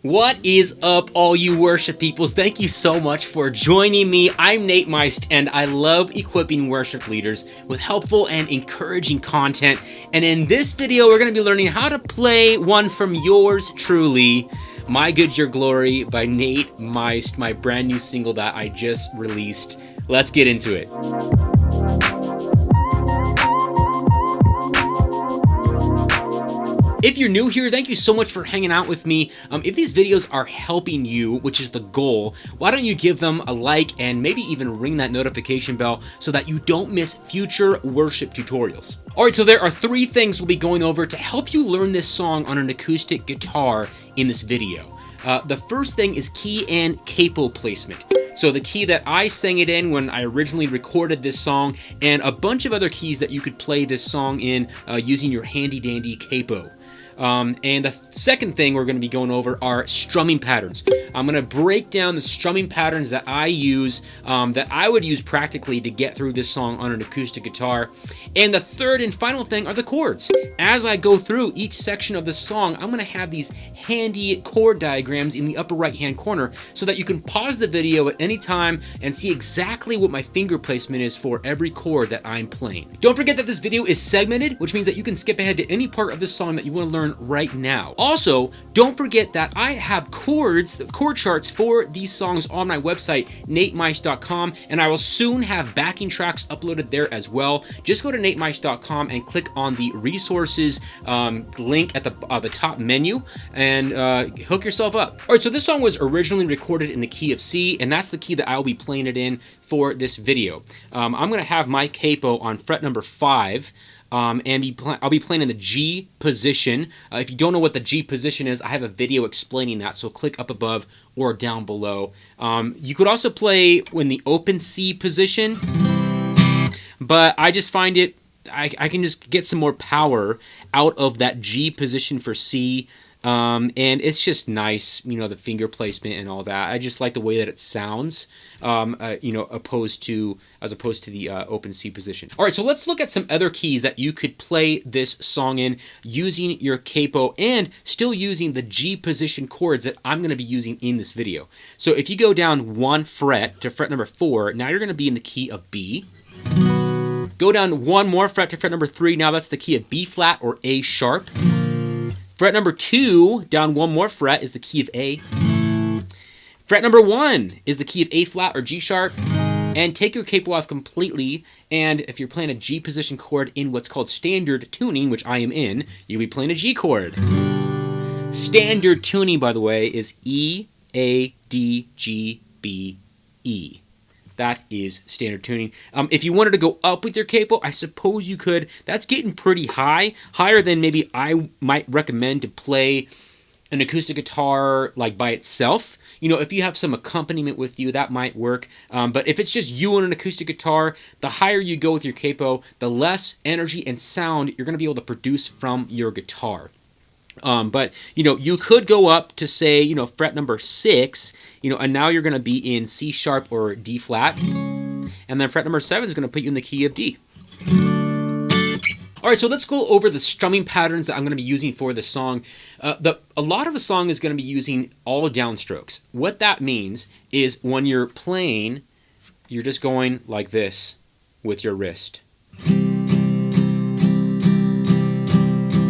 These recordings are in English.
What is up, all you worship peoples? Thank you so much for joining me. I'm Nate Meyst, and I love equipping worship leaders with helpful and encouraging content. And in this video, we're going to be learning how to play one from yours truly, My Good Your Glory by Nate Meyst, my brand new single that I just released. Let's get into it. If you're new here, thank you so much for hanging out with me. If these videos are helping you, which is the goal, why don't you give them a like and maybe even ring that notification bell so that you don't miss future worship tutorials. Alright, so there are three things we'll be going over to help you learn this song on an acoustic guitar in this video. The first thing is key and capo placement. So the key that I sang it in when I originally recorded this song, and a bunch of other keys that you could play this song in using your handy dandy capo. And the second thing we're going to be going over are strumming patterns. I'm going to break down the strumming patterns that I use, that I would use practically to get through this song on an acoustic guitar. And the third and final thing are the chords. As I go through each section of the song, I'm going to have these handy chord diagrams in the upper right hand corner so that you can pause the video at any time and see exactly what my finger placement is for every chord that I'm playing. Don't forget that this video is segmented, which means that you can skip ahead to any part of the song that you want to learn right now. Also, don't forget that I have chords, the chord charts for these songs on my website, natemeyst.com, and I will soon have backing tracks uploaded there as well. Just go to natemeyst.com and click on the resources link at the top menu and hook yourself up. All right, so this song was originally recorded in the key of C, and that's the key that I'll be playing it in for this video. I'm going to have my capo on fret number 5. And I'll be playing in the G position. If you don't know what the G position is, I have a video explaining that, so click up above or down below. You could also play in the open C position, but I just find it, I can just get some more power out of that G position for C. And it's just nice, you know, the finger placement and all that. I just like the way that it sounds, you know, as opposed to the open C position. All right, so let's look at some other keys that you could play this song in using your capo and still using the G position chords that I'm going to be using in this video. So if you go down one fret to fret number 4, now you're going to be in the key of B. Go down one more fret to fret number 3. Now that's the key of B flat or A sharp. Fret number 2, down one more fret, is the key of A. Fret number 1 is the key of A flat or G sharp. And take your capo off completely, and if you're playing a G position chord in what's called standard tuning, which I am in, you'll be playing a G chord. Standard tuning, by the way, is E, A, D, G, B, E. That is standard tuning. If you wanted to go up with your capo, I suppose you could. That's getting pretty high, higher than maybe I might recommend to play an acoustic guitar like by itself. You know, if you have some accompaniment with you, that might work. But if it's just you on an acoustic guitar, the higher you go with your capo, the less energy and sound you're going to be able to produce from your guitar. But, you know, you could go up to, say, you know, fret number 6, you know, and now you're going to be in C sharp or D flat. And then fret number 7 is going to put you in the key of D. All right, so let's go over the strumming patterns that I'm going to be using for this song. A lot of the song is going to be using all downstrokes. What that means is when you're playing, you're just going like this with your wrist.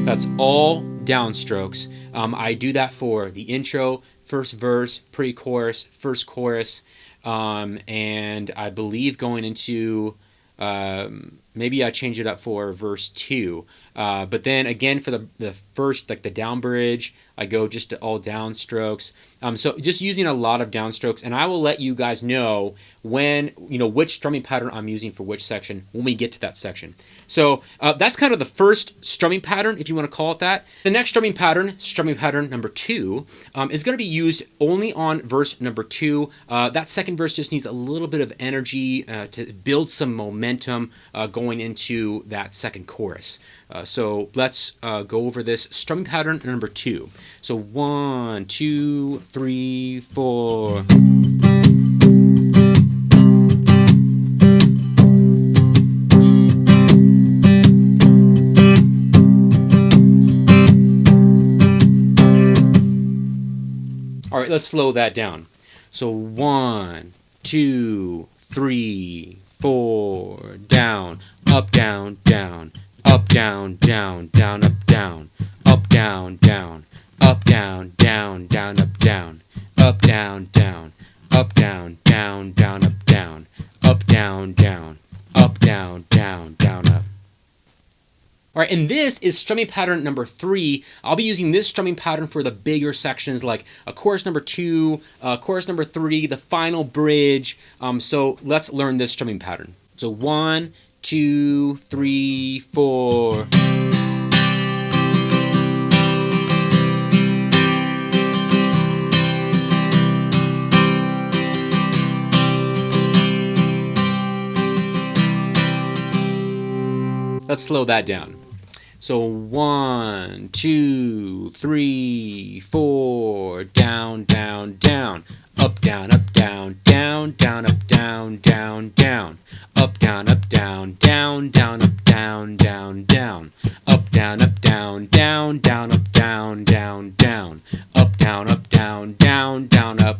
That's all downstrokes. I do that for the intro, first verse, pre-chorus, first chorus, and I believe going into maybe I change it up for verse 2. But then again for the first, like the down bridge, I go just to all downstrokes. So just using a lot of downstrokes, and I will let you guys know when, you know, which strumming pattern I'm using for which section when we get to that section. So that's kind of the first strumming pattern, if you want to call it that. The next strumming pattern number 2, is going to be used only on verse number 2. That second verse just needs a little bit of energy to build some momentum going into that second chorus. So let's go over this strumming pattern number 2. So 1, 2, 3, 4. All right, let's slow that down. So 1, 2, 3, 4, down, up, down, down, up, down, down, down, up, down, up, down, down, up, down, down, down, up, down, up, down, down, up, down, down, down, up, down, up, down, down, up, down, down, down, up. All right, and this is strumming pattern number 3. I'll be using this strumming pattern for the bigger sections like a chorus number 2, chorus number 3, the final bridge. So let's learn this strumming pattern. So 1, 2, 3, 4. Let's slow that down. So 1, 2, 3, 4, down, down, down, up, down, down, down, down, up, down, down, down, up, down, down, down, down, up, down, down, down, up, down, down, down, down, up, down, down, down, up, down, down, down, up.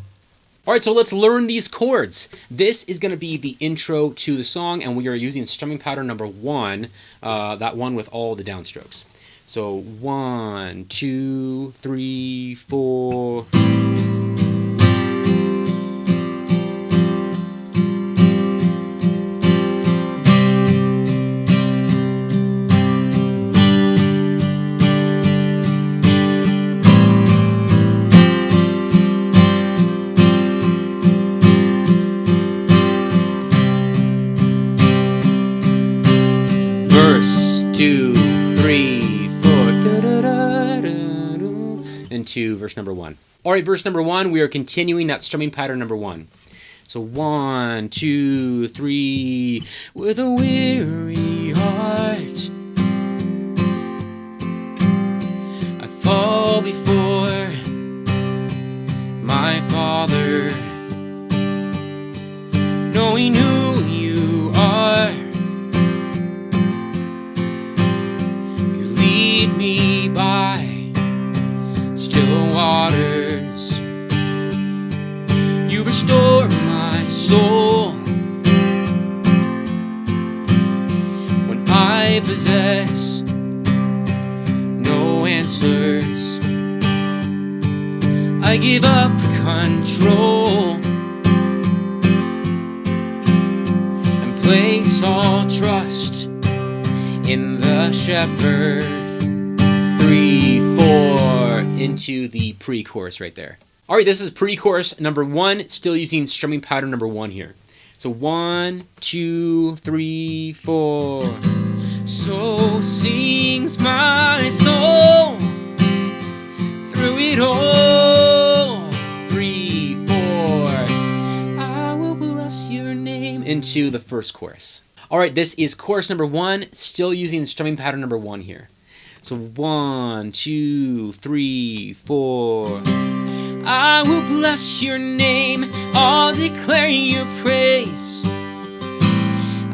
All right, so let's learn these chords. This is going to be the intro to the song, and we are using strumming pattern number 1, that one with all the downstrokes. So 1, 2, 3, 4. Verse 2, 3, 4, into verse number 1. All right, verse number 1, we are continuing that strumming pattern number 1. So 1, 2, 3, with a weary heart, I fall before my Father, knowing who you are. Lead me by still waters. You restore my soul when I possess no answers. I give up control and place all trust in the shepherd. 3, 4, into the pre-chorus right there. All right, this is pre-chorus number 1, still using strumming pattern number 1 here. So 1, 2, 3, 4. So sings my soul through it all. 3, 4. I will bless your name, into the first chorus. All right, this is chorus number 1, still using strumming pattern number 1 here. So 1, 2, 3, 4. I will bless your name, I'll declare your praise.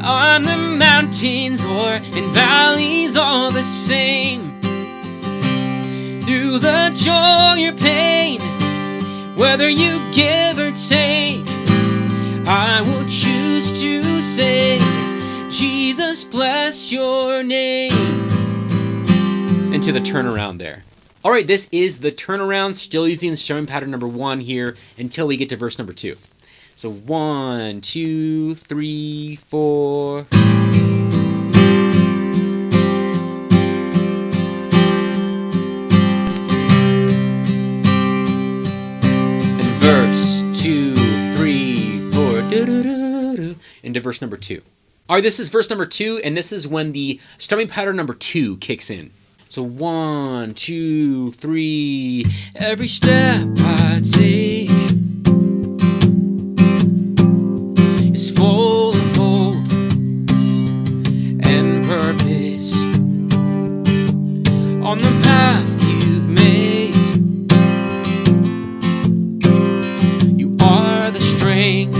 On the mountains or in valleys, all the same. Through the joy or pain, whether you give or take, I will choose to say, Jesus, bless your name. Into the turnaround there. All right, this is the turnaround, still using strumming pattern number 1 here until we get to verse number 2. So 1, 2, 3, 4. And verse 2, 3, 4. Into verse number 2. All right, this is verse number 2, and this is when the strumming pattern number 2 kicks in. So 1, 2, 3, every step I take is full of hope and purpose. On the path you've made, you are the strength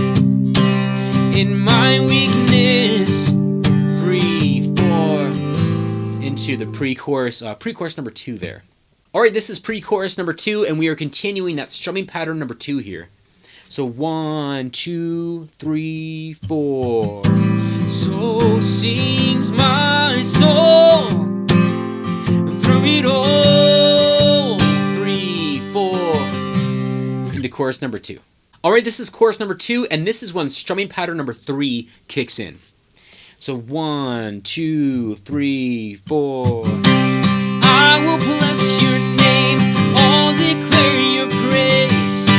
in my weakness. 3, 4, into the pre-chorus number 2 there. All right, this is pre-chorus number 2, and we are continuing that strumming pattern number 2 here. So 1, 2, 3, 4. So sings my soul through it all. 3, 4. Into chorus number 2. All right, this is chorus number 2, and this is when strumming pattern number 3 kicks in. So 1, 2, 3, 4. I will bless your name, I'll declare your praise.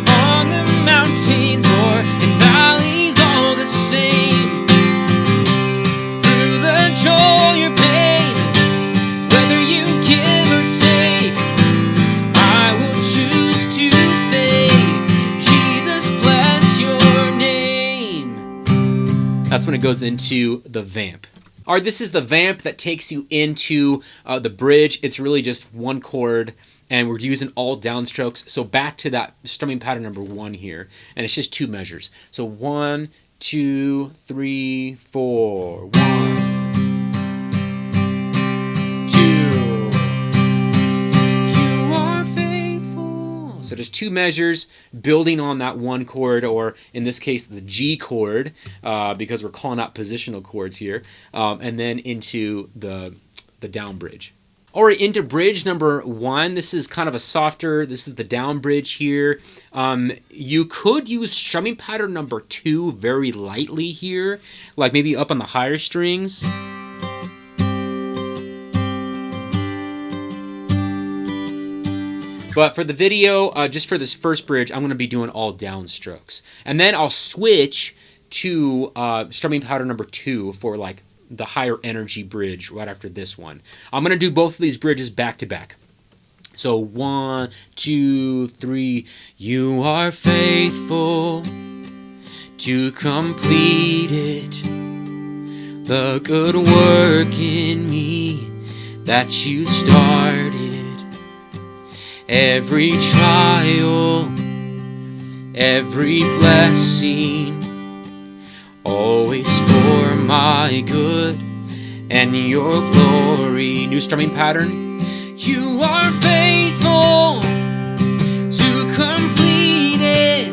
On the mountains or in valleys, all the same. Through the joy or pain, whether you give or take, I will choose to say, Jesus, bless your name. That's when it goes into the vamp. All right, this is the vamp that takes you into the bridge. It's really just one chord, and we're using all downstrokes. So back to that strumming pattern number 1 here, and it's just 2 measures. So 1, 2, 3, 4. 1, 2. You are faithful. So just 2 measures building on that 1 chord, or in this case, the G chord, because we're calling out positional chords here, and then into the down bridge. All right, into bridge number 1. This is kind of a softer, this is the down bridge here. You could use strumming pattern number 2 very lightly here, like maybe up on the higher strings. But for the video, just for this first bridge, I'm going to be doing all downstrokes. And then I'll switch to strumming pattern number 2 for like the higher energy bridge right after this one. I'm going to do both of these bridges back to back. So 1, 2, 3. You are faithful to complete it, the good work in me that you started. Every trial, every blessing, always for my good and your glory. New strumming pattern. You are faithful to complete it,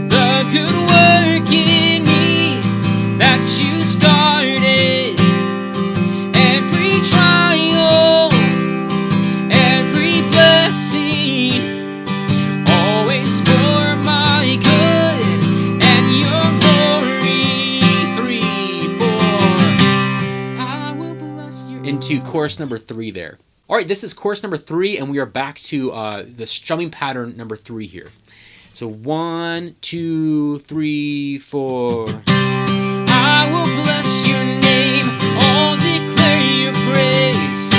the good work in me that you started. Every trial, every blessing, always for my good and your glory. 3, 4. I will bless you. Into chorus number 3 there. All right, this is chorus number 3, and we are back to the strumming pattern number 3 here. So 1, 2, 3, 4. I will bless your name, I'll declare your praise.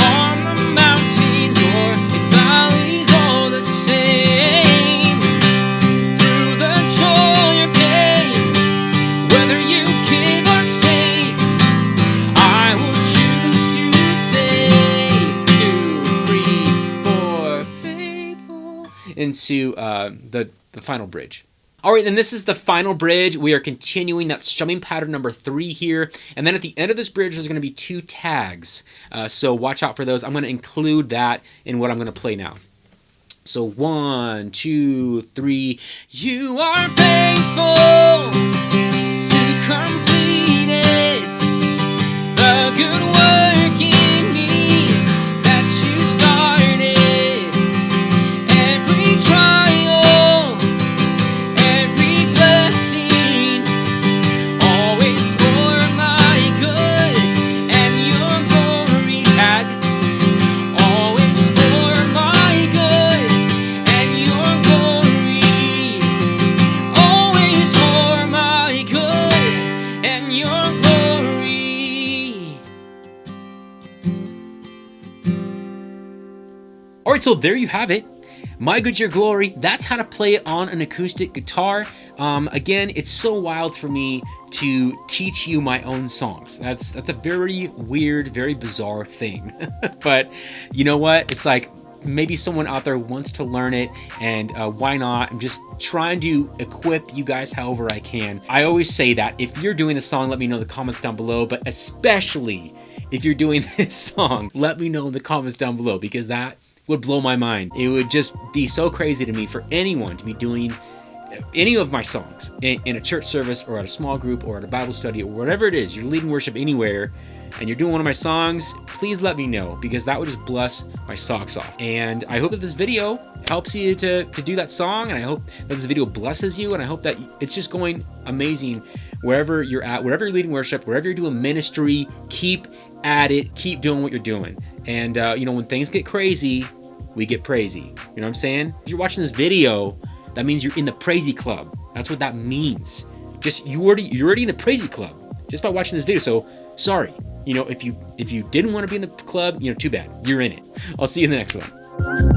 On the mountains or in valleys, all the same. Through the joy or pain, whether you give or take, I will choose to say 2, 3, 4, faithful. Into the final bridge. All right, and this is the final bridge. We are continuing that strumming pattern number 3 here. And then at the end of this bridge, there's going to be 2 tags. So watch out for those. I'm going to include that in what I'm going to play now. So 1, 2, 3. You are faithful to complete it, the good work in me that you started. Every trial, every blessing, always for my good and your glory. Tag. Always for my good and your glory. Always for my good and your glory. All right, so there you have it. My Good Your Glory. That's how to play it on an acoustic guitar. Again, it's so wild for me to teach you my own songs. That's a very weird, very bizarre thing. But you know what? It's like maybe someone out there wants to learn it, and why not? I'm just trying to equip you guys however I can. I always say that if you're doing a song, let me know in the comments down below, but especially if you're doing this song. Let me know in the comments down below, because that would blow my mind. It would just be so crazy to me for anyone to be doing any of my songs in a church service or at a small group or at a Bible study or whatever it is. You're leading worship anywhere and you're doing one of my songs, please let me know, because that would just bless my socks off. And I hope that this video helps you to do that song, and I hope that this video blesses you, and I hope that it's just going amazing wherever you're at, wherever you're leading worship, wherever you're doing ministry. Keep at it, keep doing what you're doing. And you know, when things get crazy, we get praisey. You know what I'm saying? If you're watching this video, that means you're in the praisey club. That's what that means. Just you're already in the praisey club just by watching this video. So sorry, you know, if you didn't want to be in the club, you know, too bad. You're in it. I'll see you in the next one.